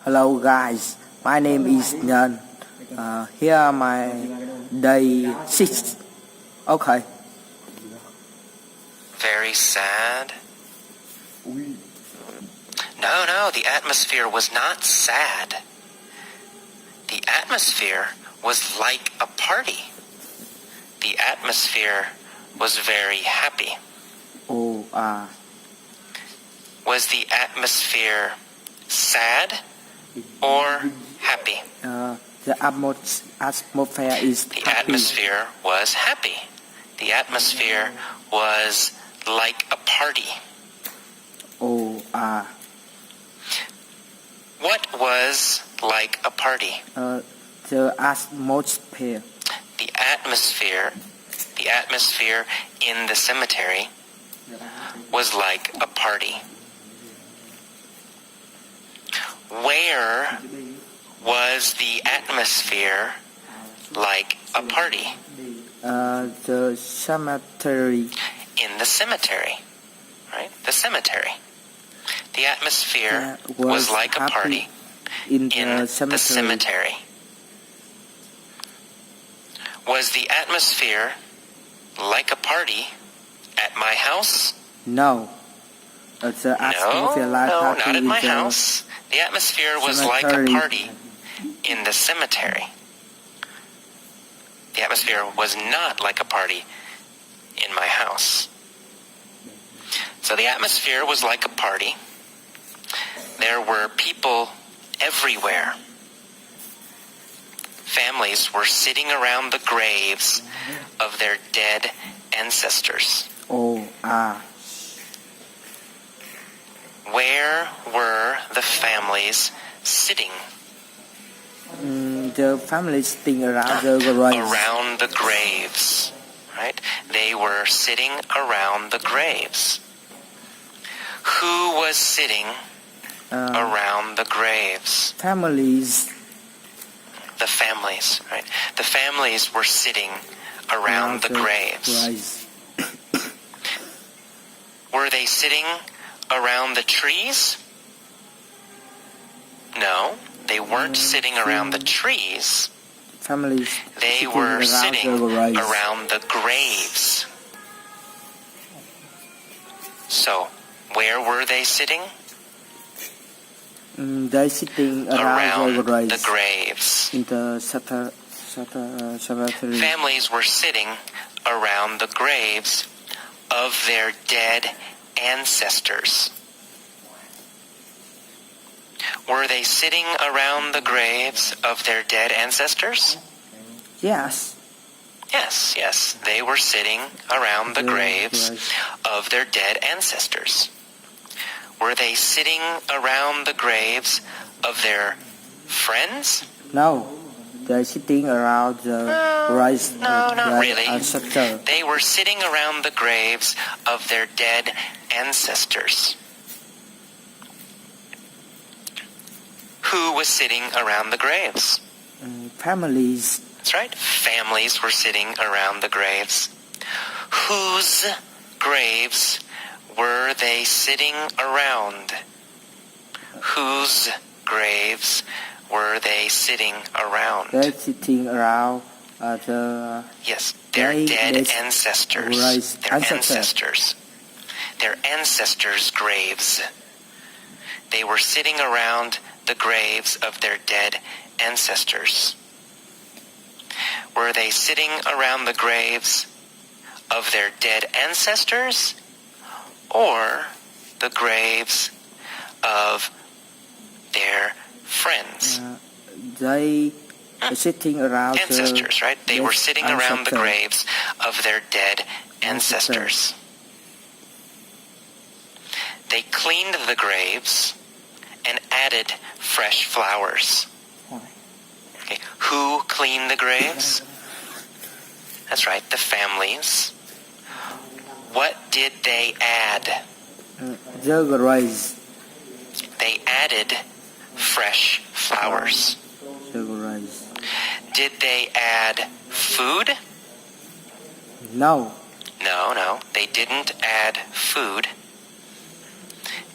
Hello guys, my name is Nhân. Here are my day 6. Okay. Very sad? No, the atmosphere was not sad. The atmosphere was like a party. The atmosphere was very happy. Was the atmosphere sad or happy? The atmosphere is The happy. atmosphere was happy. The atmosphere was like a party. What was like a party? The atmosphere. The atmosphere in the cemetery was like a party. Where was the atmosphere like a party? The cemetery. In the cemetery, right? The cemetery. The atmosphere was like a party in the cemetery. cemetery. Was the atmosphere like a party at my house? No. The atmosphere No, like not party at my in the house. The atmosphere was like a cemetery. party in the cemetery. The atmosphere was not like a party in my house. So the atmosphere was like a party. There were people everywhere. Families were sitting around the graves of their dead ancestors. Where were the families sitting? The family sitting around the graves. Around the graves, right? They were sitting around the graves. Who was sitting around the graves? Families. The families, right? The families were sitting around the graves. Were they sitting around the trees? No, they weren't sitting around the trees. Families. They were sitting around the graves. So, where were they sitting? They sitting around the graves. In the cemetery. Families were sitting around the graves of their dead ancestors. Were they sitting around the graves of their dead ancestors? Yes. Yes, they were sitting around the graves of their dead ancestors. Were they sitting around the graves of their friends? No, they're sitting around the graves No, of not their really. ancestors. They were sitting around the graves of their dead ancestors. Who was sitting around the graves? Families. That's right. Families were sitting around the graves. Whose graves were they sitting around? Whose graves were they sitting around? They're sitting around the... Yes, their dead ancestors. Their ancestors. Their ancestors' graves. They were sitting around the graves of their dead ancestors. Were they sitting around the graves of their dead ancestors or the graves of their friends? They were sitting around ancestors, right? They were sitting around the graves of their dead ancestors. They cleaned the graves and added fresh flowers. Okay. Who cleaned the graves? That's right, the families. What did they add? The graves. They added fresh flowers. The graves. Did they add food? No. No, they didn't add food.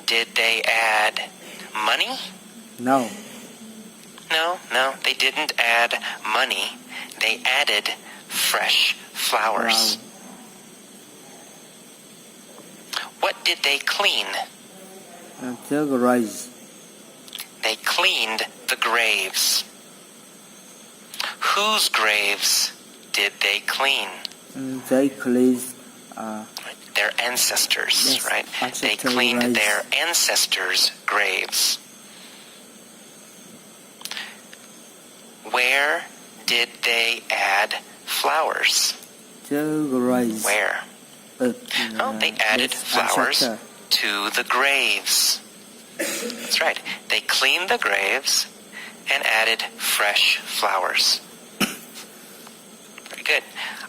Did they add money? No. No, they didn't add money. They added fresh flowers. Wow. What did they clean? The graves. They cleaned the graves. Whose graves did they clean? They cleaned Their ancestors, Yes, right? They ancestor cleaned graves. their ancestors' graves. Where did they add flowers? the graves. Where? Oh, they added yes, flowers ancestor. to the graves. That's right. They cleaned the graves and added fresh flowers. Very good.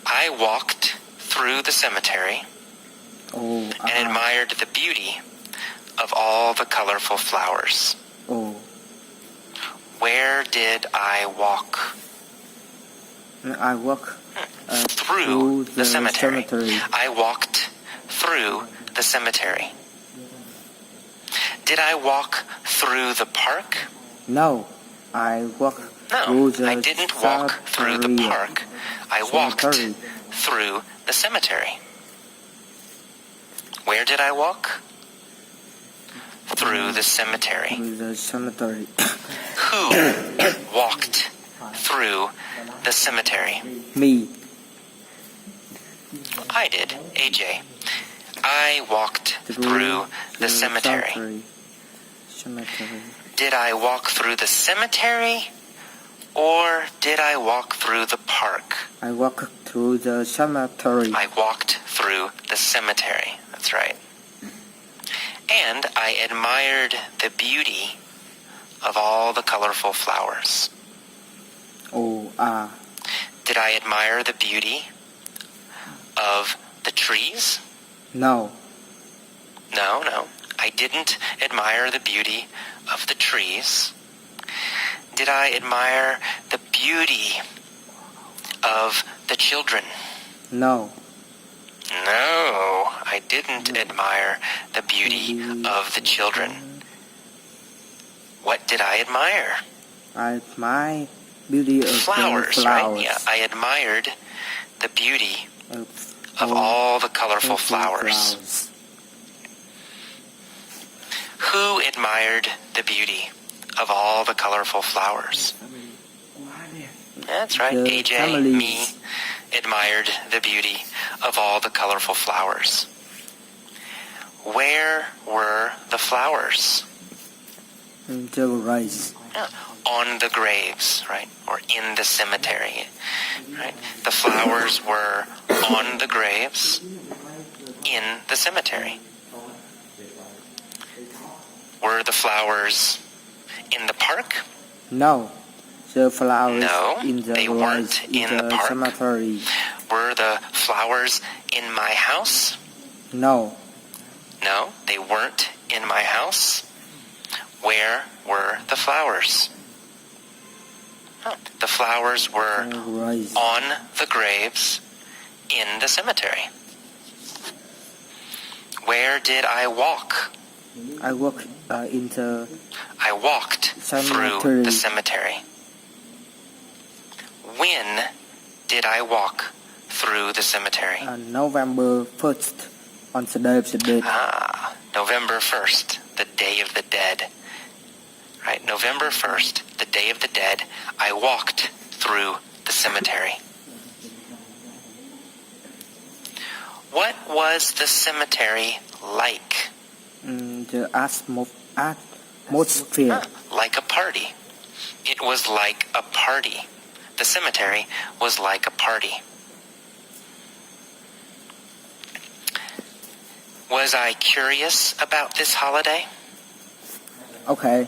I walked through the cemetery Oh, and admired the beauty of all the colorful flowers. oh. Where did I walk? I walk Through the cemetery. I walked through the cemetery. Did I walk through the park? No, I walk No, through the I didn't walk through the cemetery. park. I walked Cemetery. through the cemetery. Where did I walk? Through the cemetery. Through the cemetery. Who walked through the cemetery? Me. I did, AJ. I walked through the cemetery. Cemetery. Did I walk through the cemetery or did I walk through the park? I walk through the cemetery. I walked through the cemetery. That's right. And I admired the beauty of all the colorful flowers. Oh, Did I admire the beauty of the trees? no. No. I didn't admire the beauty of the trees. Did I admire the beauty of the children? No. No, I didn't admire the beauty of the children. What did I admire? I admire beauty of Flowers, the right? flowers. Yeah, I admired the beauty of all all the colorful beautiful flowers. Who admired the beauty of all the colorful flowers? That's right, The AJ, families. me, admired the beauty of all the colorful flowers. Where were the flowers? The graves. On the graves, right? Or in the cemetery, right? The flowers were on the graves in the cemetery. Were the flowers in the park? No. The flowers No, in the they graves weren't in the park. cemetery. Were the flowers in my house? No. No, they weren't in my house. Where were the flowers? Oh, the flowers were The graves. on the graves in the cemetery. Where did I walk? I walk in the I walked through Cemetery. the cemetery. When did I walk through the cemetery? November 1st, on the day of the dead. November 1st, the Day of the Dead. Right, November 1st, the Day of the Dead, I walked through the cemetery. What was the cemetery like? The atmosphere. Like a party. It was like a party. The cemetery was like a party. Was I curious about this holiday? Okay.